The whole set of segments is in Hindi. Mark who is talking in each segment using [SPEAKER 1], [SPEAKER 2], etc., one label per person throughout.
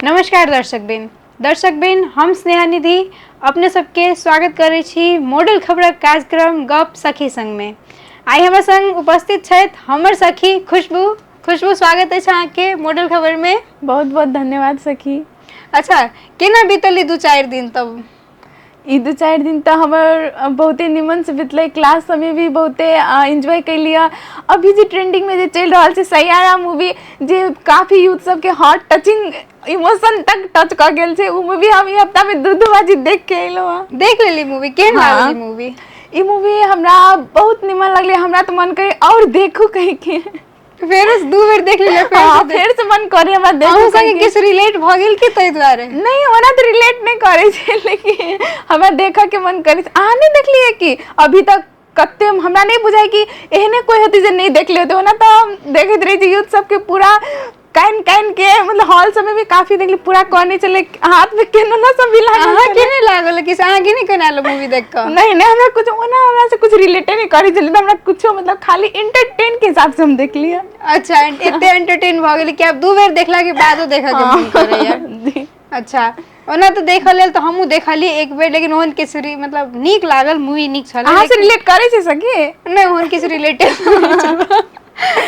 [SPEAKER 1] नमस्कार दर्शक बिन हम स्नेहा निधि अपने सबके स्वागत करै छी मॉडल खबरक कार्यक्रम गप सखी संग में। आई हमर संग उपस्थित छथि हमर सखी खुशबू स्वागत है अहाँ के मॉडल खबर में।
[SPEAKER 2] बहुत बहुत धन्यवाद सखी।
[SPEAKER 1] अच्छा केना बीतल 2-4 दिन तब?
[SPEAKER 2] ई 2-4 दिन तो हमर बहुते निमन से बीतले, क्लास समय भी बहुते एंजॉय कैलिए। अभी जो ट्रेंडिंग में जो चल रहा है सैयारा मूवी जे काफी यूथ सब के हार्ट टचिंग इमोशन तक टच कर गेल छे, उ मूवी हम ई हफ्ता में दू बाजी देख के अइलो।
[SPEAKER 1] देख लेली मूवी? केहन लागल मूवी?
[SPEAKER 2] ई मूवी हमरा बहुत निमन लगले, हमरा तो मन करे और देखू कहीं के।
[SPEAKER 1] फेर 2 बेर देख लेले,
[SPEAKER 2] फिर से मन करे हमरा देखू।
[SPEAKER 1] अहूँ संगे किछ रिलेट भ गेल कि तै द्वारे?
[SPEAKER 2] नहीं ओना तो रिलेट नहीं करे छे, लेकिन हमरा देखा के मन करे। अहाँ नहीं देखलिए कि अभी तक कते हमरा नहीं बुझाई कि एहने कोई होती जे नहीं देख ले, तो ना तो देखत रही छी यूथ सब के पूरा काइन के, मतलब हॉल सब में भी काफी देखली, पूरा कहने चले हाथ में केनो ना सब भी लागल।
[SPEAKER 1] अहाँ के नहीं लागल कि अहाँ के नहीं कनालो मूवी देख के?
[SPEAKER 2] नहीं हमरा कुछ ओना हमरा से कुछ रिलेट नहीं करे चले, तो हमरा कुछ मतलब खाली एंटरटेन के हिसाब से हम देख लिया।
[SPEAKER 1] अच्छा एते एंटरटेन भ गेल कि आप 2 बेर देखला के बादो देखा के मन करे यार। अच्छा ओना तो देख लेल तो हमहू देखली एक बेर, लेकिन ओहन किसी मतलब नीक लागल, मूवी नीक छले।
[SPEAKER 2] अहाँ से रिलेट करे छे सके?
[SPEAKER 1] नहीं ओहन किसी रिलेटेड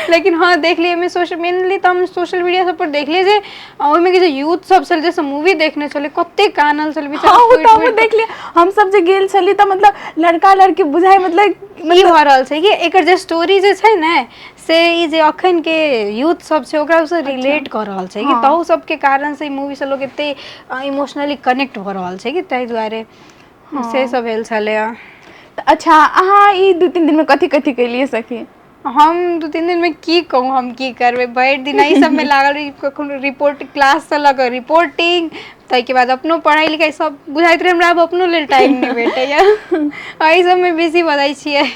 [SPEAKER 1] लेकिन हाँ देख लिए मैं मेनली तो हम सोशल मीडिया सब पर देख लिए जे ओमे के जो यूथ सब चल जैसे मूवी देखने चले कते कानल चल बेचारा।
[SPEAKER 2] हाँ तो हम देख लिए, हम सब जे गेल छली त मतलब लड़का लड़की बुझाई मतलब
[SPEAKER 1] ई भ रहल छै कि एकर जे स्टोरी जे छै ने से ई जे अखन के यूथ सब छै ओकरा से रिलेट कर रहल छै कि तहु सब के कारण से मूवी से लोग एते इमोशनली कनेक्ट भ रहल छै कि तै द्वारे से सब भेल छले।
[SPEAKER 2] अच्छा अहाँ ई 2-3 दिन में कथी कैलिए सखी?
[SPEAKER 1] हम 2-3 दिन में की कहूँ, हम की करबे, भरि दिन ई सब में लागल रही। कखनो रिपोर्ट क्लास से लग रिपोर्टिंग, तै के बाद अपनो पढ़ाई लिखाई सब बुझाइत रहे हमरा, अब अपनो लेल टाइम नहीं भेटैया। एहि सब में बेसी बधाई छियै।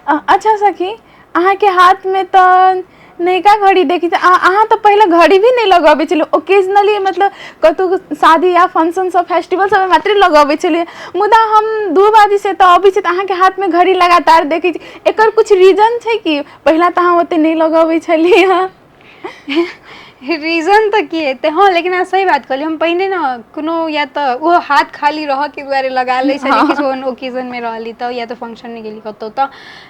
[SPEAKER 2] अच्छा सखी अहाँ के हाथ में तो नयका घड़ी देखी छै, अहाँ तो पहले घड़ी भी नहीं लगाबे छलिए, ओकेजनली मतलब कतौ शादी या फंक्शन सब फेस्टिवल सब में मात्र लगाबे छलिए। मुदा हम 2 बाजी से तो अभी से अहाँ के हाथ में घड़ी लगातार देखी छी, एकर कुछ रीजन छै कि पहला तो अहाँ ओते नहीं लगाबे छलिए?
[SPEAKER 1] रीजन तो की हेते हाँ, लेकिन आ सही बात कहली, हम पहले ना कोनो या तो वो हाथ खाली रह के द्वारे लगा ले छली किसी ओकेजन में रहली तो, या तो फंक्शन में गेली कतो तो।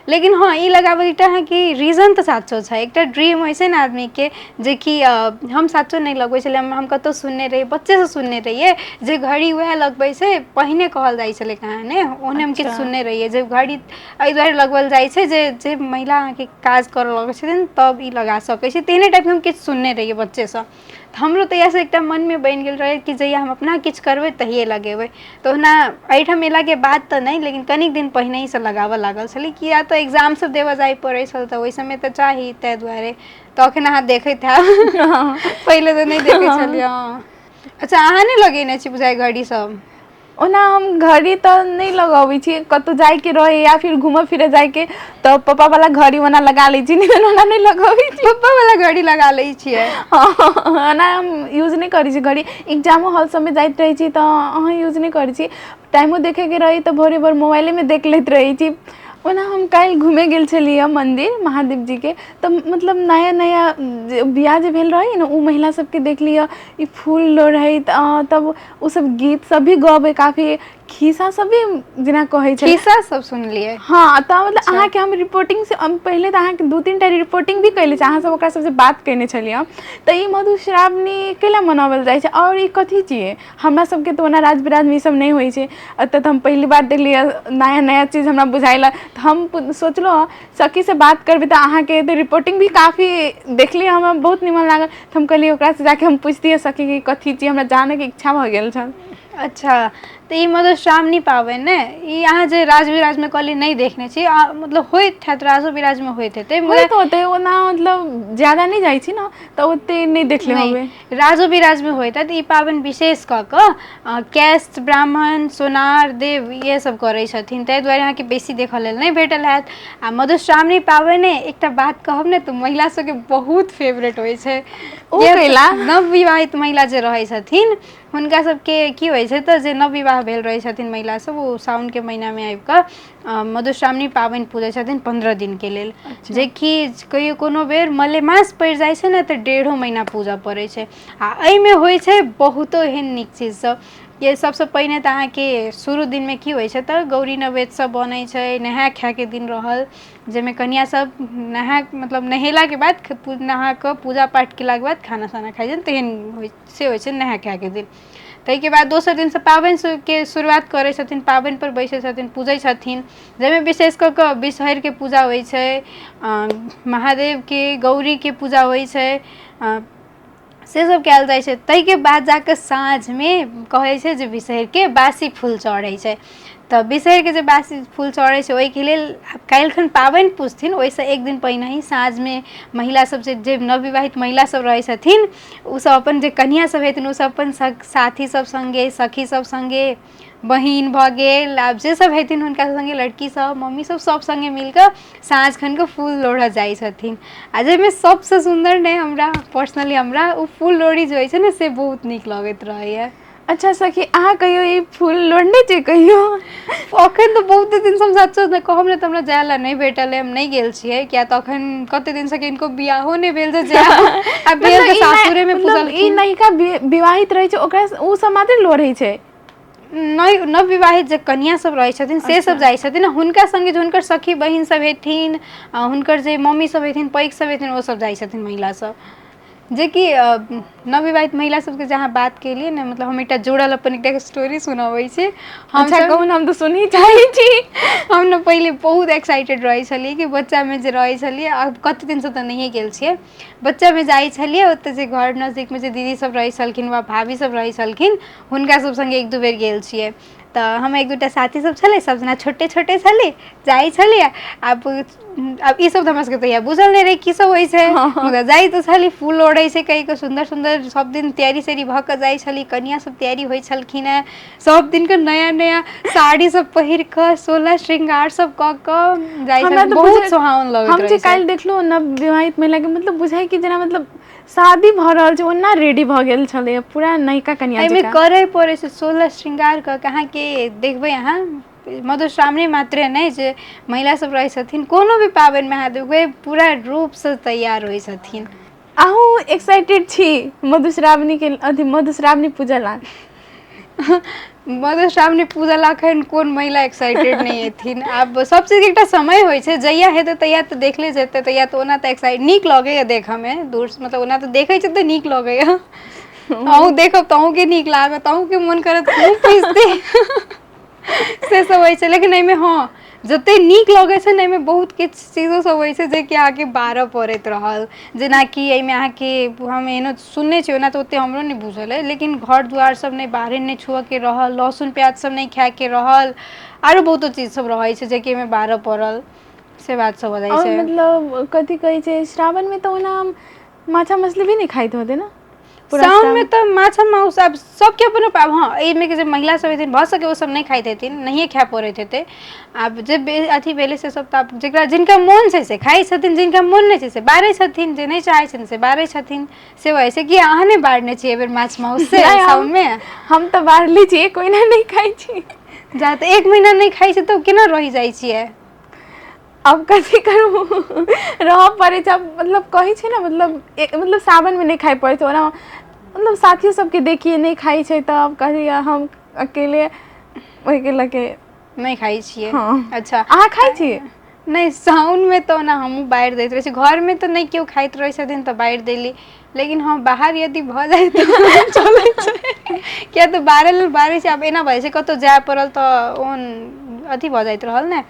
[SPEAKER 1] लेकिन हाँ ई लगाबे एकटा है कि रीजन तो साचो छै, एकटा ड्रीम होय छै ना आदमी के जे कि हम साचो नहीं लगबै छले। हम कतो सुनने रही, बच्चे से सुनने रहिए जे घड़ी वह लगबै छै पहिने कहल जाय छले कहां ओने हम किछ सुनने रहिए जे घड़ी एहि द्वारे लगवल जाय छै जे महिला के काज कर लगै छथिन तब ई लगा सकै छै, तेहने टाइप हम किछ सुनने रहिए बच्चे से। तो हमरो तैया से एक मन में बन गेल रहे कि जहिया हम अपना किछ करबे तहिए लगेबे। तो ना एहिठाम एला के बाद तो नहीं, लेकिन कनिक दिन पहिने ही से लगाबे लागल छली कि या तो एग्जाम सब देवे जाय पड़े छल तो ओहि समय तो चाही, तै द्वारे तो अखन अहाँ देखैत हैब। पहले तो नहीं देखे छलिए। अच्छा अहाँ नहीं लगेने छी बुझाय घड़ी सब?
[SPEAKER 2] ओना हम घड़ी तो नहीं लगाबी छी, कतौ जाय के रहे या फिर घूमे फिरे जाय के तो पापा वाला घड़ी ओना लगा लै छी, ओना नहीं लगाबी छी।
[SPEAKER 1] पापा वाला घड़ी लगा लै छियै?
[SPEAKER 2] हाँ ना हम यूज नहीं करी छी घड़ी, एग्जाम हॉल सब में जाइत रही छी तो अहाँ यूज नहीं करी छी। टाइमो देखे के रही तो भोरे भोर मोबाइले में देख लेत रही छी। ओना हम काल घूमे गेल छलिए मंदिर महादेव जी के, तो मतलब नया बियाह जे भेल रही ना उ महिला सबके देख लिया ई फूल लोढ़े तब उ सब गीत सब भी गावे, काफी खिस्सा सब भी जेना कहे छै
[SPEAKER 1] खिस्सा सब सुनलिए।
[SPEAKER 2] हाँ तो मतलब अहाँ के हम रिपोर्टिंग से पहले तो अहाँ के 2-3 टा रिपोर्टिंग भी कैले छै, अहाँ सब ओकरा सबसे बात करने छलिए। तो ई मधुश्रावणी केला मनावल जाय छै और ई कथी छिए? हमरा सबके तो ओना राज बिराज में ई सब नहीं होय छै, अत तो हम पहली बार देखलिए, नया चीज हमरा बुझाइला। तो हम सोचलो सखी से बात करबे तो अहाँ के तो रिपोर्टिंग भी काफी देखलिए, हमरा बहुत निमन लागल। तो हम कहलिए ओकरा से जाके हम पूछतिए सखी कि कथी छिए, हमरा जाने के इच्छा भ गेल छल।
[SPEAKER 1] अच्छा तो ई मधुश्रावणी पाबनि ने ई अहाँ जे राज बिराज में कहली नहीं देखने छी, मतलब होइत हैत राजो बिराज में होइत हेतै,
[SPEAKER 2] होते ओना मतलब ज्यादा नहीं जाय छी ना तो ओते नहीं देखले होबे।
[SPEAKER 1] राजो बिराज में होइत हैत। ई पाबनि विशेष क कैस्ट ब्राह्मण सोनार देव ये सब करे छथिन, तै द्वारे अहाँ के बेसी देखऽ लेल नहीं भेटल हैत। आ मधुश्रावणी पाबनि एकटा बात कहब ने तो महिला सबके बहुत फेवरेट होय छै। नवविवाहित महिला जे रहे छथिन हुनका सबके की होय छै तो जे नवविवाहित विवाह भेल रहै छथिन महिला सब, ओ साउन के महीना में आबि कऽ मधुश्रावणी पाबनि पूजै छथिन 15 दिन के लेल। जेकि कहियो कोनो बेर मलेमास पड़ि जाइ छै ने तऽ 1.5 महीना पूजा पड़ै छै। आ एहिमे होइ छै बहुतो एहन नीक चीज सब। ये सबसे पहिने तऽ अहाँके शुरू दिन में की होइ छै तऽ गौरी नवेद सब बनै छै, नहाय खाय के दिन रहल, जाहिमे कन्या सब मतलब नहेला के बाद नहा कऽ पूजा पाठ केलाके बाद खाना साना खाइ छै, तेहन से होइ छै नहाय खाय के दिन। ताहिके बाद दोसर दिनसँ पाबनि के शुरुआत करै छथिन, पाबनि पर बैसै छथिन, पूजै छथिन, जाहिमे विशेष कऽ कऽ विषहरिके पूजा होइ छै, महादेवके गौरीके पूजा होइ छै, से सब कयल जाइ छै। ताहिके बाद जाकऽ साँझमे कहै छै जे विषहरिके बासी फूल चढ़ै छै। तऽ विषहरिके जे बासी फूल चढ़ै छै ओहिके लेल काल्हिखन पाबनि पूजथिन, ओहिसँ एक दिन पहिने ही साँझमे महिला सब जे नवविवाहित महिला सब रहै छथिन ओ सब अपन जे कन्या सब हेथिन ओ सब अपन साथी सब संगे, सखी सब संगे, बहिन भऽ गेल, आब जे सब हेथिन हुनका संगे, लड़की सब, मम्मी सब, सब संगे मिलकऽ साँझ खन के फूल लोढ़ऽ जाइ छथिन। आ जाहिमे सबसँ सुन्दर ने हमरा पर्सनली हमरा ओ फूल लोढ़ी जे होइ छै ने से बहुत नीक लगैत रहैया।
[SPEAKER 2] अच्छा सखी, अहाँ कहियो ई फूल लोढ़ने छी कहियो?
[SPEAKER 1] अखन तऽ बहुते दिन से हम सच ने कहब ने तऽ हमरा जाय ला नहीं भेटल है, हम नहीं गेल छियै, किया तऽ अखन कते दिन से किनको बियाहो नहीं भेल जे जाय, आ भेल तऽ सासुरे में
[SPEAKER 2] ई
[SPEAKER 1] पूजलखिन।
[SPEAKER 2] नयका विवाहित रहै छै ओकरा उ सब मात्र लोढ़ै छै?
[SPEAKER 1] नवविवाहित जे कन्या सब रहै छथिन से सब जाइ छथिन, हुनका संगे जे हुनकर सखी बहिन सब हेथिन, हुनकर जे मम्मी सब हेथिन, पैघ सब हेथिन, ओ सब जाइ छथिन महिला सब। जेकि नवविवाहित महिला सबके जहाँ बात केलियै ने, मतलब हम एकटा जुड़ल अपन एकटा स्टोरी सुनाबै छी।
[SPEAKER 2] अच्छा कहू ने, हम तऽ सुनही चाहै छी।
[SPEAKER 1] हम ने पहिले बहुत एक्साइटेड रहै छलियै कि बच्चामे जे रहै छलियै, आब कते दिनसँ तऽ नहिए गेल छियै, बच्चामे जाइ छलियै ओतऽ जे घर नजदीकमे जे दीदी सब रहै छलखिन वा भाभी सब रहै छलखिन हुनका सब संगे 1-2 बेर गेल छियै। तऽ हम 1-2टा साथी सब छलै, सब जना छोटे छोटे छली, जाइ छलियै। आब ई सब तऽ हमरा सबके तहिया बुझल नहि रहै की सब होइ छै, मुदा जाइ तऽ छली, फूल लोढ़ै छै कहि कऽ सुन्दर सुन्दर सब दिन तैयारी भऽ कऽ जाइ छली, कनिया सब तैयारी होइ छलखिन हेँ, सब दिनके नया नया साड़ी सब पहिर कऽ, 16 श्रृंगार सब कऽ कऽ जाइ छलखिन, बहुत सुहावन लगैत रहै छै।
[SPEAKER 2] हम जे काल्हि देखलहुँ नवविवाहित महिलाके, मतलब बुझाइ कि जेना मतलब शादी भऽ रहल छै ओना रेडी भऽ गेल छलै पूरा नयका कन्या
[SPEAKER 1] एहिमे
[SPEAKER 2] जकाँ।
[SPEAKER 1] करय पड़ै छै 16 श्रृंगार कऽ के, अहाँके देखबै अहाँ मधुश्रावणी मात्रे नहि, जे महिला सब रहै छथिन कोनो भी पाबनिमे अहाँ देखबै पूरा रूपसँ तैयार होइ छथिन।
[SPEAKER 2] अहूँ एक्साइटेड छी मधुश्रावणी पूजा ला?
[SPEAKER 1] मधुश्रावणी पूजा ला एखन कोन महिला एक्साइटेड नहीं हेथिन। आब सब चीज के एकटा समय होइ छै, जहिया हेतै तहिया तऽ देखले जेतै, तहिया तऽ ओना तऽ नीक लगैया देखऽमे, दूर मतलब ओना तऽ देखै छै तऽ नीक लगैया, अहूँ देखब तऽ अहूँके नीक लागत, अहूँके मोन करत हमहूँ पूजती। से सब होइ छै, लेकिन एहिमे हँ जते नीक लगै छै ने, एहिमे बहुत किछु चीजो सब होइ छै जेकि अहाँके बारऽ पड़ैत रहल। जेनाकि एहिमे अहाँके हम एहनो सुनने छी, ओना तऽ ओते हमरो नहि बुझल अइ, लेकिन घर दुआर सब नहि, बाहरे नहि छुअऽ के रहल, लहसुन प्याज सब नहि खाय के रहल, आरो बहुतो चीज सब रहै छै जेकि एहिमे बारऽ पड़ल, से बात सब हो जाइ
[SPEAKER 2] और
[SPEAKER 1] छै।
[SPEAKER 2] मतलब कथी कहै छै, श्रावण में तो ओना माछा मछली भी नहीं खाइत होते ना?
[SPEAKER 1] साउन में तऽ माछ माउस आब सबके अपन हाँ, एहिमे के जे महिला सब हेथिन भऽ सकै ओ सब नहि खाइत हेथिन, नहिये खाय पड़ैत हेतै। आब जे अथी भेलै से सब तऽ आब जेकरा जिनका मोन छै से खाइ छथिन, जिनका मोन नहि छै से बारै छथिन, जे नहि चाहै छथिन से बारै छथिन, से होइ छै। कि अहाँ नहि बारने छियै एहि बेर माछ माउस से साउनमे?
[SPEAKER 2] हम तऽ बारले छी, 1 महीना नहीं खाइ छी।
[SPEAKER 1] जा तऽ 1 महीना नहि खाइ छै तऽ केना रहि जाइ छियै?
[SPEAKER 2] अब कथी करू, रहऽ पड़ै छै, मतलब कहै छै ने, मतलब सावन में नहीं खाइ पड़ै छै ओना, मतलब साथियो सबके देखिए नहीं खाइ छै, तब कहलियै हम अकेले ओहिके लऽके
[SPEAKER 1] नहि खाइ छियै।
[SPEAKER 2] हाँ।
[SPEAKER 1] अच्छा,
[SPEAKER 2] अहाँ खाइ छियै?
[SPEAKER 1] नहीं साउनमे तऽ ओना हमहूँ बारि दैत रहै छी, घरमे तऽ नहि केओ खाइत रहै छथिन तऽ बारि देली, लेकिन हाँ बाहर यदि भऽ जाइ तऽ चलै छै। किया तऽ बारऽ लेल बारै छै, आब एना भऽ जाइ छै कतहु जाय पड़ल तऽ ओहन अथी भऽ जाइत रहल ने,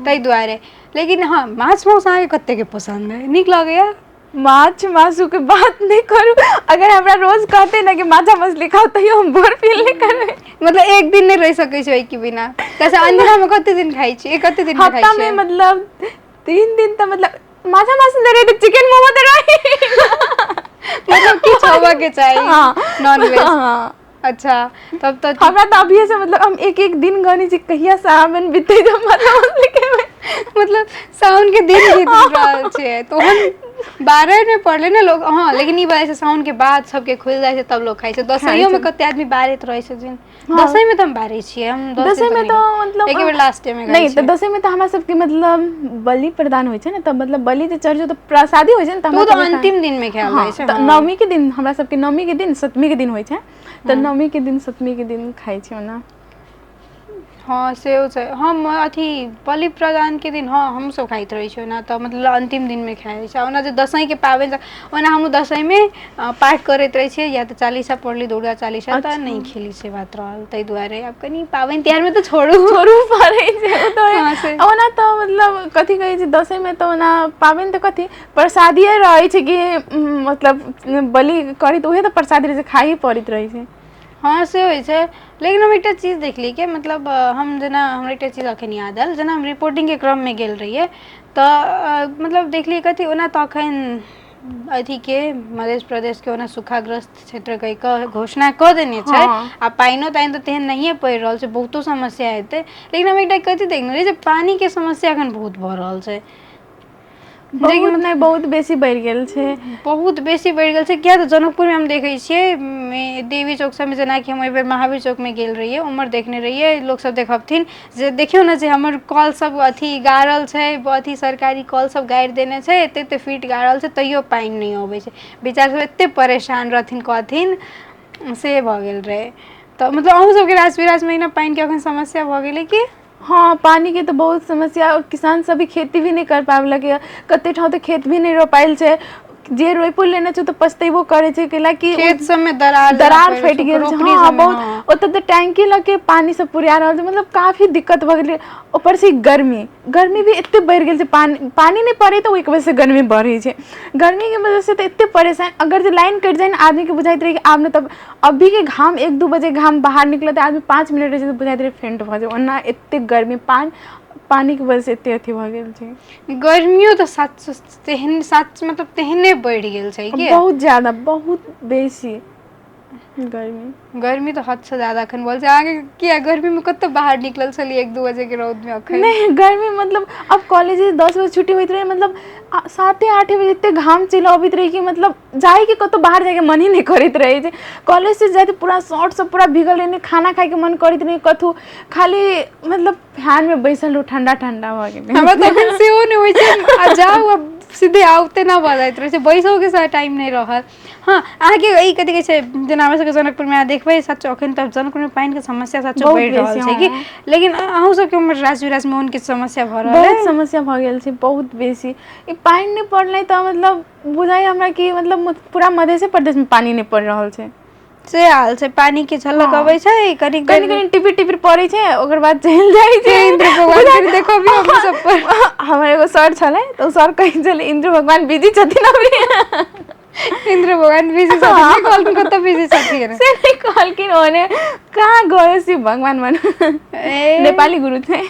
[SPEAKER 1] ताहि दुआरे। लेकिन हाँ माछ माउस अहाँके कतेके पसन्द अइ, नीक लगैया?
[SPEAKER 2] माछ मासु के बात नहीं करू, अगर हमरा रोज कहते ना कि माछा मछली खाओ तैयो हम बोर फील नहीं करबै।
[SPEAKER 1] मतलब एक दिन नहीं रहि सकै छै ओहिके बिना? कैसे अनदिना में कते दिन खाइ छियै, कते दिन में खाइ
[SPEAKER 2] हफ्ता में
[SPEAKER 1] छियै?
[SPEAKER 2] मतलब 3 दिन तऽ मतलब माछा मासु नहि रहे तऽ चिकेन मोमो तऽ रहे।
[SPEAKER 1] मतलब किछु होबऽ के चाही
[SPEAKER 2] हाँ
[SPEAKER 1] नॉनवेज।
[SPEAKER 2] हाँ।
[SPEAKER 1] अच्छा तब तऽ
[SPEAKER 2] हमरा तऽ अभिये से मतलब हम एक एक दिन गनै छी कहिया सावन बीतै, जब माछा मछली खेबै।
[SPEAKER 1] मतलब सावन के दिन बीत रहल छै तहन 12 में पड़ले ना लोग, हाँ लेकिन ई वजह से साउन के बाद सबके खुल जाए छै तब लोग खाइ छै। दसइयो में कते आदमी बारैत रहै छथिन। दसई में तो हम बारै छियै, हम
[SPEAKER 2] दसई में तो मतलब
[SPEAKER 1] एक बेर लास्ट में
[SPEAKER 2] नहीं तो दसई में तो हमरा सबके मतलब बलि प्रदान होइ छै ना, तब मतलब बलि जे चढ़ तो प्रसादी होइ छै ना,
[SPEAKER 1] तो अंतिम दिन में खायल जाइ छै।
[SPEAKER 2] नवमी के दिन हमरा सबके नवमी के दिन सप्तमी के दिन होइ छै, तो नवमी के दिन सप्तमी के दिन खाइ छै ओना।
[SPEAKER 1] हाँ से हम अथी बलि प्रदान के दिन हाँ हम सब खाइत रही छो ना, तो मतलब अंतिम दिन में खाइ छै। ओना जे दसई के पाबनि ओना हम दसई में पाठ करैत रही छियै, या तो चालीसा पढ़ली दुर्गा चालीसा, तो नहीं खेली से बात रहल तै दुआरे। अब कनी पाबनि त्योहार में तो छोड़ू
[SPEAKER 2] पड़ै छै तो ओना तो मतलब कथी कहै छै दसई में तो ओना पाबनि तो कथी प्रसादिये रहै छै कि मतलब बलि करी तो उहे तो प्रसादी रहे छै, खाही पड़ैत रही छै।
[SPEAKER 1] हाँ से होइ छै। लेकिन हम एक चीज देखली कि मतलब हम जेना हमरा एक चीज अखन याद आयल, जेना हम रिपोर्टिंग के क्रम में गेल रहिए तो मतलब देखलिए कथी ओना तो अखन अथी के मध्य प्रदेश के ओना सूखाग्रस्त क्षेत्र कहि कऽ घोषणा कऽ देने छै। आ पाइनो ताइन तो तेहन नहिए पड़ि रहल छै, बहुतो समस्या हेतै। लेकिन हम एकटा कथी देखने रही जे पानी के समस्या अखन बहुत भऽ रहल छै,
[SPEAKER 2] बहुत नहीं बहुत बेसी बढ़ि गेल छै,
[SPEAKER 1] बहुत बेसी बढ़ि गेल छै। किया तऽ जनकपुर में हम देखै छियै देवी चौक सब में, जेना कि हम एहि बेर महावीर चौक में गेल रहिए, उम्हर देखने रहिए लोग सब देखबथिन जे देखियो ना जे हमर कल सब अथी गाड़ल छै, अथी सरकारी कल सब गाड़ि देने छै, एते फीट गाड़ल छै, तैयो पानि नहीं अबै छै। बेचारा सब एते परेशान रहथिन, कहथिन से भऽ गेल रहे। तो मतलब अहूँ सबके राज बिराज में पानि के अखन समस्या भऽ गेलै कि?
[SPEAKER 2] हाँ पानी के तो बहुत समस्या, और किसान सब भी खेती भी नहीं कर पाबलक, कते ठाव तो खेत भी नहीं रोपाइल छै, जे रोपो लेने छै तो पछतेबो करे छै, कैलाकि
[SPEAKER 1] खेत सब में दरार
[SPEAKER 2] फट गेल छै। हाँ बहुत ओत तो टैंकी लगे पानी सब पुरिया रहल छै, मतलब काफी दिक्कत भऽ गेलै। ऊपर से गर्मी भी एते बढ़ि गेल छै, पानी नहीं पड़े तो ओहि वजह से गर्मी बढ़े छै। गर्मी के वजह से तो एते परेशान, अगर जो लाइन कट जाए ना आदमी के बुझाइत रहे कि आब न तब अभी के घाम 1-2 बजे घाम बाहर निकलते आदमी 5 मिनट रहे तो बुझाइत रहे फेंट भऽ जाए, ओना एते गर्मी पानी के वजह से एते अथी भऽ गेल छै।
[SPEAKER 1] गर्मियों तो सच मतलब तेहने बढ़ि गेल छै कि
[SPEAKER 2] बहुत ज्यादा बहुत बेसी
[SPEAKER 1] गर्मी तो हद से ज्यादा अखन बोल छै। आगे किया गर्मी में कत बाहर निकलल छलिए 1-2 बजे के रौद में? अखन
[SPEAKER 2] नहीं गर्मी मतलब अब कॉलेज 10 बजे छुट्टी होइत रहे, मतलब 7-8 बजे एते घाम चलि अबैत रहे कि मतलब जाए के कतौ बाहर जाए के मन ही नहीं करैत रहे छै। कॉलेज से जाते पूरा शॉर्ट सब पूरा भीगल रहे, खाना खाए के मन करैत नहीं, कथू खाली मतलब फैन में बैसल रहू, ठंडा ठंडा भऽ गेल।
[SPEAKER 1] हमरा तो अखन सेहो नहीं होइ छै, आ जाऊ अब सीधे आउते ना भऽ जाइत रहे छै, बैसो के साथ टाइम नहीं रहल। हाँ अहाँ के ई कथी कहै छै, जेना हमरा सबके जनकपुर में देखबै सच अखन तक जनकपुर में पानी के समस्या सच बढ़ि रहल छै कि, लेकिन अहूँ सबके उम्हर राज बिराज में उनके समस्या भऽ रहल है?
[SPEAKER 2] बहुत समस्या भऽ गेल छै, बहुत बेसी। ई पानी नहीं पड़ले तो मतलब बुझाइ हमरा कि मतलब पूरा मध्य प्रदेश में पानी नहीं पड़ रहल छै।
[SPEAKER 1] से हाल छै, पानी के झलक अबै छै, कनी
[SPEAKER 2] टिपिर पड़ै छै, ओकर बाद चलि जाइ छै।
[SPEAKER 1] इंद्र भगवान फिर देखो भी हम सब पर
[SPEAKER 2] हमर एगो सर छलै तो सर कहै छलै इंद्र भगवान बिजी छथिन अभी।
[SPEAKER 1] इंद्र भगवान बिजी छथिन, कहलखिन कत बिजी छथिन
[SPEAKER 2] से नहीं कहलखिन, ओने कहाँ गए शिव भगवान मन नेपाली गुरु थे।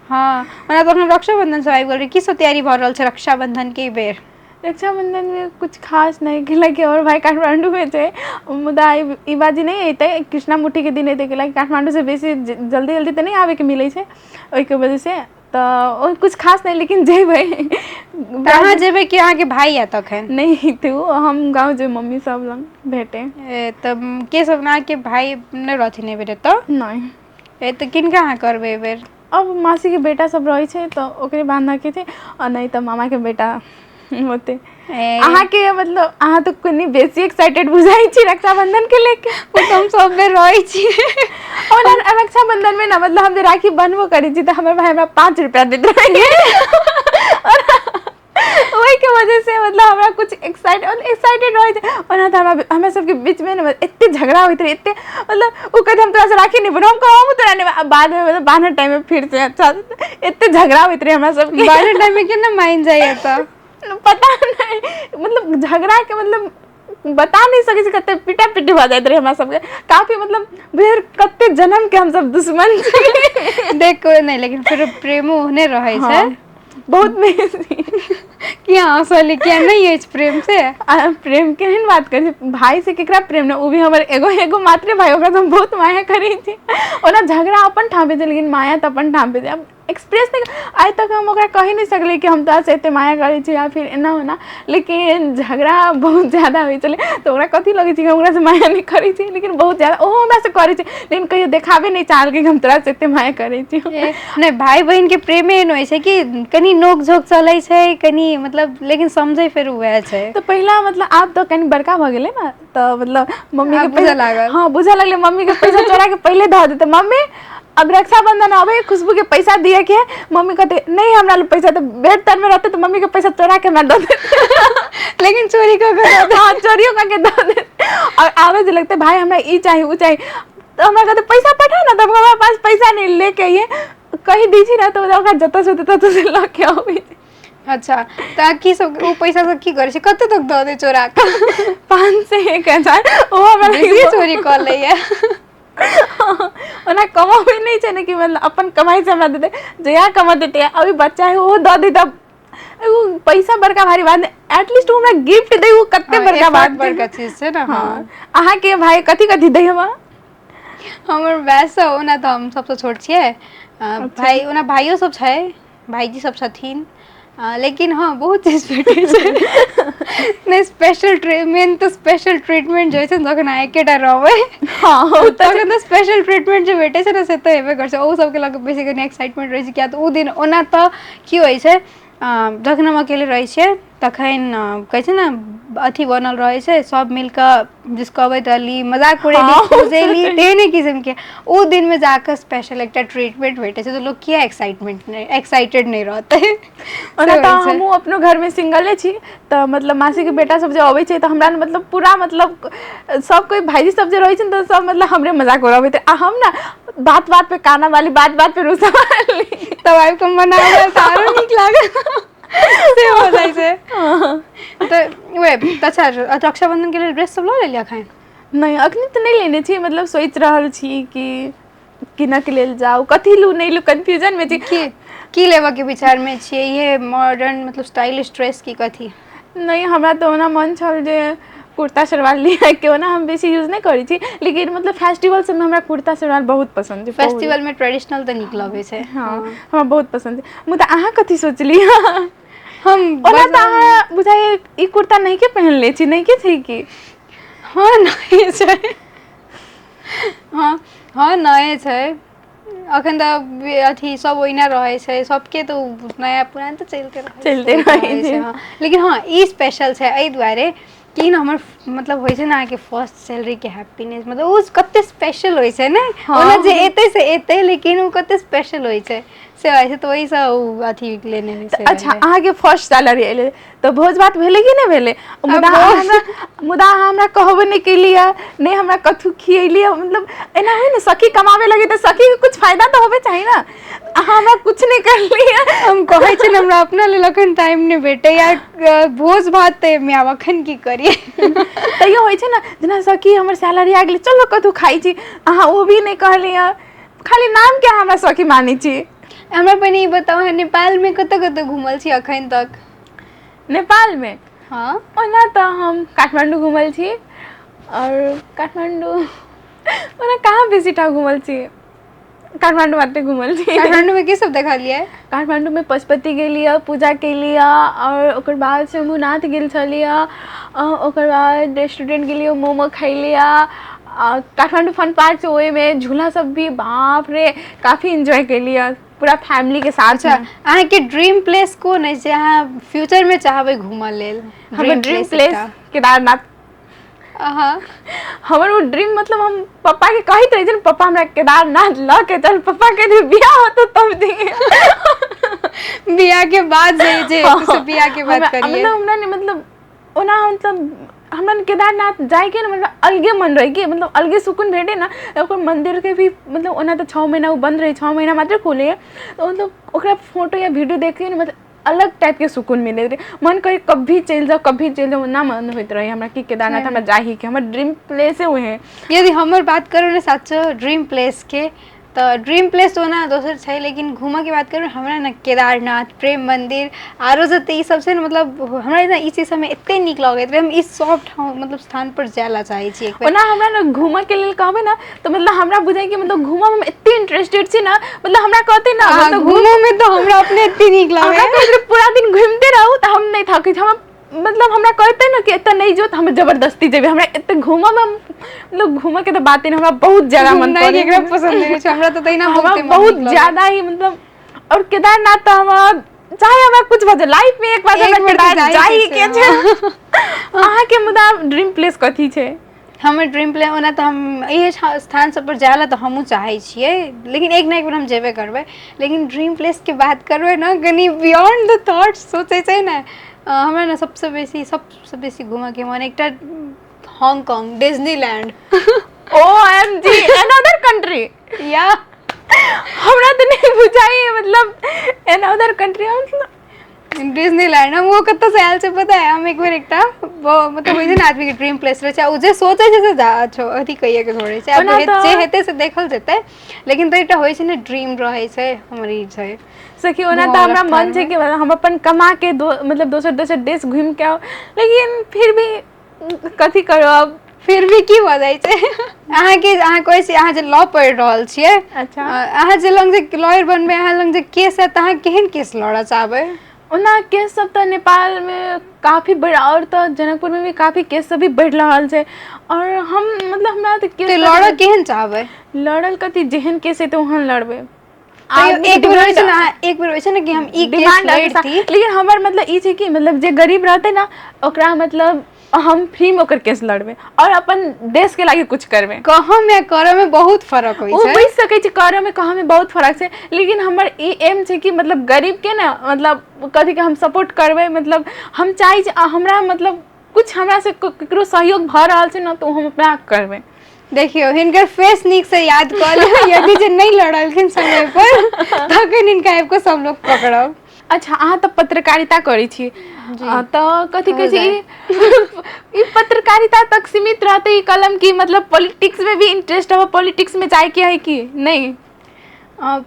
[SPEAKER 1] हाँ ओना तो रक्षाबंधन सब आबि गेल, की सब तैयारी भऽ रहल छै रक्षाबंधन के बेर?
[SPEAKER 2] रक्षाबंधन में कुछ खास नहीं केला कि और भाई काठमांडू में थे, मुदा ई बाजी नहीं अतै, कृष्णामुठी के दिन अतै, केला काठमांडू से बेसी जल्दी तो नहीं आवे के मिले छै, ओहि के वजह से तो कुछ खास नहीं, लेकिन जेबै।
[SPEAKER 1] कहाँ जेबै कि अहाँ के भाई है तखन?
[SPEAKER 2] नहीं तू हम गाँव जे मम्मी सब लंग भेटे।
[SPEAKER 1] तब के सब ना के भाई नहीं रहथिन ए बेर तो?
[SPEAKER 2] नहीं
[SPEAKER 1] तो किनका अहाँ करबै ए बेर?
[SPEAKER 2] अब मासी के बेटा सब रहे छै तो ओकरे बांधा के थे, और नहीं तो मामा के बेटा होते। अहाँ के मतलब अहाँ तो कनी बेसी एक्साइटेड बुझाई छी रक्षाबंधन के लेके।
[SPEAKER 1] वो तो हम सब में रही छी।
[SPEAKER 2] और रक्षाबंधन में ना मतलब हम जे राखी बनबो करी छी तो हमर भाई हमरा 5 रुपया देत रहे, ओहि के वजह से मतलब हमरा कुछ एक्साइटेड रहे छै। और ना हमरा सबके बीच में ना एते झगड़ा होइत रहे, एते मतलब उ कहते हम तोरा से राखी नहीं बनब, हम कहब तोरा नहीं, बाद में मतलब बान्हर टाइम में फिर से अच्छा एते झगड़ा होइत रहे हमरा सबके।
[SPEAKER 1] बान्हर टाइम में केना मान जाइए त
[SPEAKER 2] पता नहीं, मतलब झगड़ा के मतलब बता नहीं सके कते पिटा पिटी भऽ जाइत रहे हमरा सबके, काफी मतलब बेर कते जन्म के हम सब दुश्मन छी।
[SPEAKER 1] देखो नहीं, लेकिन फिर प्रेमो होने रहे छै
[SPEAKER 2] बहुत बेसी।
[SPEAKER 1] किया असली किया नहीं है प्रेम से?
[SPEAKER 2] प्रेम केहन बात करे, भाई से केकरा प्रेम ना, वो भी हमर एगो मात्र भाई, ओकरा हम बहुत माया करै छी। ओना झगड़ा अपन ठाम पे छै, लेकिन माया तो अपन ठाम पे छै। अब एक्सप्रेस नहीं आइ तक हम ओकरा कहि नहीं सकले कि हम तोरा से एते माया करै छी या फिर एना होना, लेकिन झगड़ा बहुत ज्यादा होइ छलै तो ओकरा कथी लगै छै कि हम ओकरा से माया नहीं करै छी, लेकिन बहुत ज्यादा ओहो हमरा से करै छै, लेकिन कहियो देखाबे नहीं चाहल कि हम तोरा से एते माया करै छी।
[SPEAKER 1] नहीं भाई बहन के प्रेम एहन होइ छै कि कनी नोक झोक चलै छै कनी मतलब, लेकिन समझै फेर वएह छै।
[SPEAKER 2] तो पहिला मतलब आब तो कनी बड़का भ गेलै ना, तो मतलब मम्मी के
[SPEAKER 1] बुझे लागल।
[SPEAKER 2] हाँ बुझे लगले, मम्मी के पैसा चोरा के पहले ध देते, मम्मी अब रक्षाबंधन आवे खुशबू के पैसा दिए के, मम्मी कहते नहीं हमरा लोग पैसा, तो बेड तर में रहते तो मम्मी के पैसा चोरा के मैं दे देते
[SPEAKER 1] लेकिन चोरी कर के
[SPEAKER 2] हाँ चोरियों करके दे देते। और आवे जे लगते भाई हमरा ई चाहिए वो चाहिए, तो हमरा कहते पैसा पठा ना, तब हमारे पास पैसा नहीं लेके आइए, कहीं दीजिए ना तो ओकरा जतऽ से ततऽ से ल के आबै।
[SPEAKER 1] अच्छा त की सब वो पैसा सब की करे छै, कते तक द दे चोरा के?
[SPEAKER 2] 5 से 1000 ओ हमरा
[SPEAKER 1] बेसी चोरी कर लैया।
[SPEAKER 2] ओना कमाबै नहीं छै ने कि मतलब अपन कमाई से हमरा देते, जया कमा देते अभी बच्चा है वो द दे, तब वो पैसा बड़का भारी बात नहीं, एटलीस्ट हमरा गिफ्ट दे वो कते बड़का बात,
[SPEAKER 1] बड़का चीज छै ना।
[SPEAKER 2] हाँ अहाँ के भाई कथी कथी दै हवा?
[SPEAKER 1] हमर वैसा ओना तो हम सबसे छोट छियै, भाई ओना भाइयो सब छै, भाईजी सब छथिन, लेकिन हाँ बहुत चीज भेटै छै। नहीं स्पेशल ट्रीटमेंट, तो स्पेशल ट्रीटमेंट जो छै जखन अहाँ एकेटा रहबै
[SPEAKER 2] हाँ
[SPEAKER 1] तखन तो स्पेशल ट्रीटमेंट जो भेटै छै ना से तऽ हेबे करछै, ओ सबके लग बेसी कनी एक्साइटमेंट रहै छै, किया तऽ ओ दिन ओना तऽ की होइ छै जखन हम अकेले रहै छियै तखन कहै छै ना अथी बनल रहै छै, सब मिलकऽ डिस्कवैत रहली, मजाक उड़ेली, खुशेली, तेहने किस्म के ओ दिन में जाकर स्पेशल एकटा ट्रीटमेंट भेटै छै, तो लोग किया एक्साइटेड नहीं रहतै।
[SPEAKER 2] ओना तऽ हमहूँ अपनो घर में सिंगले छी, तऽ मतलब मासी के बेटा सब जे अबै छै तऽ हमरा मतलब पूरा मतलब सब कोई भाईजी सब जे रहै छै तऽ सब मतलब हमरे मजाक उड़ाबैत, आ हम ना बात बात पे काना वाली, बात बात पे रुसा वाली,
[SPEAKER 1] तब आबि कऽ मनाबै तऽ आरो नीक लागल से हो जाइ छै। तऽ वे अच्छा रक्षाबंधन के लेल ड्रेस सब लऽ लेलियै अखन?
[SPEAKER 2] नहीं अखनी तो नहीं लेने छी, मतलब सोच रहल छी कि किनऽ के लेल जाऊ, कथी लू नहीं लू कंफ्यूजन में छी।
[SPEAKER 1] की लेबऽ के विचार में छियै, ये मॉडर्न मतलब स्टाइलिश ड्रेस की कथी?
[SPEAKER 2] नहीं हमरा तो ओना मन छल जे कुर्ता शलवार लिया के, ओना हम बेसी यूज नहीं करै छी, लेकिन मतलब फेस्टिवल सब में हमरा कुर्ता शलवार बहुत पसंद है।
[SPEAKER 1] फेस्टिवल में ट्रेडिशनल तो नीक लगै छै।
[SPEAKER 2] हाँ हमरा बहुत पसंद है। मुदा अहाँ कथी सोचली?
[SPEAKER 1] हम
[SPEAKER 2] ओना तऽ अहाँ बुझाइए ई कुर्ता नहीं के पहन ले छी, नहीं के छै कि?
[SPEAKER 1] हाँ नहीं छै, हाँ नए छै, अखन तऽ अथी सब ओहिना रहै छै, सबके तो नया पुरान तो चलते रहै छै। हाँ लेकिन हाँ ई स्पेशल छै एहि दुआरे कि न हमर मतलब होइ छै ना अहाँके फर्स्ट सैलरी के हैप्पीनेस, मतलब ओ कते स्पेशल होइ छै ने, ओना जे एतै से एतै लेकिन ओ कते स्पेशल होइ छै से होइ छै, तऽ ओहि से ओ अथी लेने से।
[SPEAKER 2] अच्छा अहाँ के फर्स्ट सैलरी एले तो भोज भात भेले कि नहीं भेले? मुदा हमरा कहबे नहीं केलिए, नहीं हमरा कथू खियलिए, मतलब एना है ना सखी कमावे लगी तो सखी के कुछ फायदा तो होबे चाहिए ना, हमरा कुछ नहीं करलिए।
[SPEAKER 1] हम कहै छी हमरा अपना लेल अखन टाइम नहीं भेटे यार, भोज भात ते में आब अखन की करिए।
[SPEAKER 2] तैयो होइ छै ना जेना सखी हमर सैलरी आ गेलै चलो कतहु खाइ छी, अहाँ ओ भी नहीं कहलिए, खाली नाम के हमरा सखी मानी छी।
[SPEAKER 1] हमरा पहिने ई बताउ अहाँ नेपाल में कतऽ कतऽ घुमल छी अखन तक?
[SPEAKER 2] नेपाल में
[SPEAKER 1] हाँ
[SPEAKER 2] ओना तऽ हम काठमांडू घुमल छी, और काठमांडू ओना कहाँ बेसी ठाम घुमल छी, काठमांडू मात्र घुमल छी।
[SPEAKER 1] काठमांडू में की सब देखलिए?
[SPEAKER 2] काठमांडू में पशुपति गेलिए, पूजा केलिए, और ओकर बाद शंभुनाथ गेल छलिए, ओकर बाद रेस्टोरेंट गेलिए, मोमो खैलिए, काठमांडू फन पार्क छै ओहि में झूला सब भी बाप रे काफी एंजॉय केलिए पूरा फैमिली के साथ।
[SPEAKER 1] अच्छा अहाँ के ड्रीम प्लेस कोन है जे अहाँ फ्यूचर में चाहबै घूमऽ लेल?
[SPEAKER 2] हमर ड्रीम प्लेस केदारनाथ। हमर वो ड्रीम मतलब हम पापा के कहैत रही थी, पापा हमरा केदारनाथ ल के चल, पापा के बियाह होतो तब दिए।
[SPEAKER 1] बियाह के बाद जे बियाह के बाद करिए।
[SPEAKER 2] मतलब ओना मतलब हमरा केदारनाथ जाए के ना मतलब अलगे मन रहे कि मतलब अलगे सुकून भेटे ना, ओकर मंदिर के भी मतलब ओना तो 6 महीना वो बंद रहे, 6 महीना मात्र खोले है, तो मतलब ओकरा फोटो या वीडियो देख के मतलब अलग टाइप के सुकून मिले रहे, मन करे कभी चल जाओ ना मन होइत रहे हमरा कि केदारनाथ हमरा जाही के, हमर ड्रीम प्लेस है।
[SPEAKER 1] यदि हमर बात करो ना सच ड्रीम प्लेस के, तो ड्रीम प्लेस तो ना दोसर छै, लेकिन घूमऽ के बात करूँ हमरा ना केदारनाथ, प्रेम मंदिर आरो जते ई सबसे मतलब हमरा ना ई चीज में एते नीक लगैत रहे, हम ई सब ठाव मतलब स्थान पर जायला चाहे छी एक बेर।
[SPEAKER 2] ओना हमरा ना घूमऽ के लेल कहबै ना तो मतलब हमरा बुझाइ कि मतलब घूमऽ में एते इंटरेस्टेड छी ना, मतलब हमरा कहते ना मतलब
[SPEAKER 1] घूमऽ में तो हमरा अपने एते नीक लागे,
[SPEAKER 2] पूरा दिन घूमते रहू तो हम नहीं थकै छी। हम मतलब हमरा कहते ना कि एत नहीं जो तो हम जबरदस्ती जेबे। हमरा एते घूमऽ में मतलब घूमऽ के तो बात नहीं, हमरा बहुत ज्यादा मन
[SPEAKER 1] नहीं एकरा पसंद नहीं छै, हमरा तो तैना
[SPEAKER 2] बहुत ज्यादा ही मतलब। और केदारनाथ तो हम चाहे हमरा कुछ भजे लाइफ में एक बार केदारनाथ जाई के छै। अहाँ के मुदा ड्रीम प्लेस कथी छै?
[SPEAKER 1] हमर ड्रीम प्ले ओना तो हम ये स्थान सब पर जायला तो हमहूँ चाहे छियै, लेकिन एक ना एक बार हम जेबे करबै। लेकिन ड्रीम प्लेस के बात करबै ना कनी बियॉन्ड द थॉट्स सोचे छै ना, हमरा ना सबसे बेसी घूमऽ के मन एकटा Hong Kong, Disneyland.
[SPEAKER 2] OMG another country
[SPEAKER 1] या
[SPEAKER 2] हमरा तो नहीं बुझाई मतलब अनदर कंट्री मतलब
[SPEAKER 1] डिज्नीलैंड। हम वो कत से आयल से पता है, हम एक बार एकटा मतलब वही ना आदमी के ड्रीम प्लेस रहे छै, उ जे सोचे छै से जा छो अथी कहिए के छोड़े छै, अब जे हेते से देखल जेते, लेकिन तो एकटा होय छै ना ड्रीम रहे छै हमर ई छै।
[SPEAKER 2] सखी ओना तो हमरा मन छै कि हम अपन कमा के मतलब दोसर देश घूम के आओ, लेकिन फिर भी कथी करब,
[SPEAKER 1] फिर भी की भ जाय छै। अहाँ कहै छी अहाँ जे लॉ पढ़ि रहल छियै,
[SPEAKER 2] अच्छा
[SPEAKER 1] अहाँ जे लग जे लॉयर बनबै, अहाँ लग जे केस है, अहाँ केहन केस लड़ऽ चाहबै?
[SPEAKER 2] ओना केस सब तो नेपाल में काफी बढ़, और तो जनकपुर में भी काफी केस सब भी बढ़ रहा है। और हम मतलब हमरा तो केस
[SPEAKER 1] लड़ऽ केहन चाहबै?
[SPEAKER 2] लड़ल कथी जेहन केस है तो वहाँ लड़बै।
[SPEAKER 1] एक बेर होइ छै ना कि हम ई केस लड़ती,
[SPEAKER 2] लेकिन हमर मतलब ई छै कि मतलब जे गरीब रहते ना ओकरा मतलब हम फ्री में ओकर केस लड़बै और अपन देश के लागे कुछ करबै।
[SPEAKER 1] कहऽ में करऽ में बहुत फर्क होइ छै।
[SPEAKER 2] बुझ सकै छी करऽ में कहऽ में बहुत फर्क छै, लेकिन हमर ई एम छै कि मतलब गरीब के ना मतलब कथी के हम सपोर्ट करबै। मतलब हम चाहे छी हमरा मतलब कुछ हमरा से केकरो सहयोग भ रहल छै ना तो हम अपना करबै।
[SPEAKER 1] देखियो हिनकर फेस नीक से याद कर ले, यदि जे नहीं लड़लखिन समय पर तखन हिनका आबि के सब लोग पकड़ब।
[SPEAKER 2] अच्छा अहाँ तो पत्रकारिता करै छी तो कथी कहै छी ई पत्रकारिता तक सीमित रहते ई कलम की मतलब पॉलिटिक्स में भी इंटरेस्ट है? पॉलिटिक्स में जाए के है कि नहीं?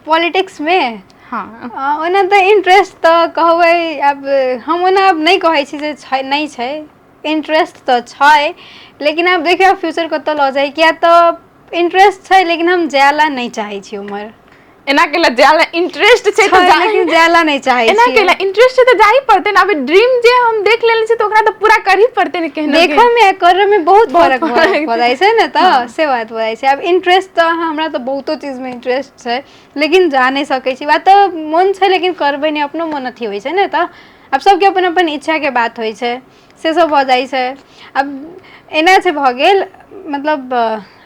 [SPEAKER 1] पॉलिटिक्स में
[SPEAKER 2] हाँ
[SPEAKER 1] ओना तो इंटरेस्ट तो कहबै, अब हम ओना अब नहीं कहै छी जे छै नहीं छै, इंटरेस्ट तो छै, लेकिन अब देखियो फ्यूचर कतऽ लऽ जाए। किया तो इंटरेस्ट छै लेकिन हम जायला नहीं चाहे छी उमर।
[SPEAKER 2] एना केला जाला इंटरेस्ट छै तो
[SPEAKER 1] लेकिन जायला नहीं चाहे छी।
[SPEAKER 2] एना केला इंटरेस्ट छै तो जाई पड़ते ना। अब ड्रीम जे हम देख लेले छी तो ओकरा तो पूरा कर ही पड़ते ने केहनो के।
[SPEAKER 1] देखऽ में करऽ में बहुत फर्क भ जाय छै ना, तो से बात भ जाय छै। अब इंटरेस्ट तो हमरा तो बहुतो चीज में इंटरेस्ट छै, लेकिन जा नहीं सकै छी। बात तो मन छै लेकिन करबै नहीं, अपनो मन अथी होइ छै ना। तो अब सबके अपन अपन इच्छा के बात होइ छै, से सब भ जाय छै। अब एना छै भ गेल मतलब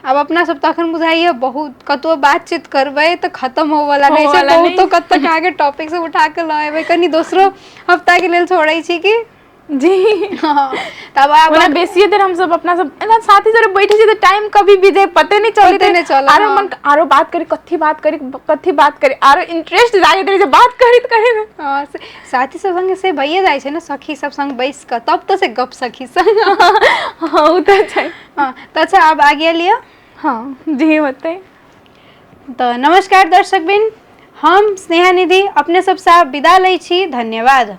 [SPEAKER 1] अब अपना सब तखन बुझाइए बहुत कतो बातचीत करबै तो खत्म हो वाला नहीं छै, बहुतो कत तक आगे टॉपिक से उठा के ल एबै, कनी दोसरो हफ्ता के लेल छोड़ै छी कि
[SPEAKER 2] जी।
[SPEAKER 1] हाँ तब आब
[SPEAKER 2] बेसी देर हम सब अपना सब एना साथी जरे बैठे छी तो टाइम कभी भी जाए पते नहीं चले। आरो मन आरो बात करी कथी बात करी आरो इंटरेस्ट जागे दे बात करी।
[SPEAKER 1] हां साथी सब संग से भइए जाय छै ना, सखी सब संग बैस के तब तो से गप सखी संग।
[SPEAKER 2] हां उ तो छै।
[SPEAKER 1] हां तो अच्छा अब आगे लिया।
[SPEAKER 2] हाँ जी होते।
[SPEAKER 1] तो नमस्कार दर्शक बिन, हम स्नेहा निधि अपने सब से विदा लै छी, धन्यवाद।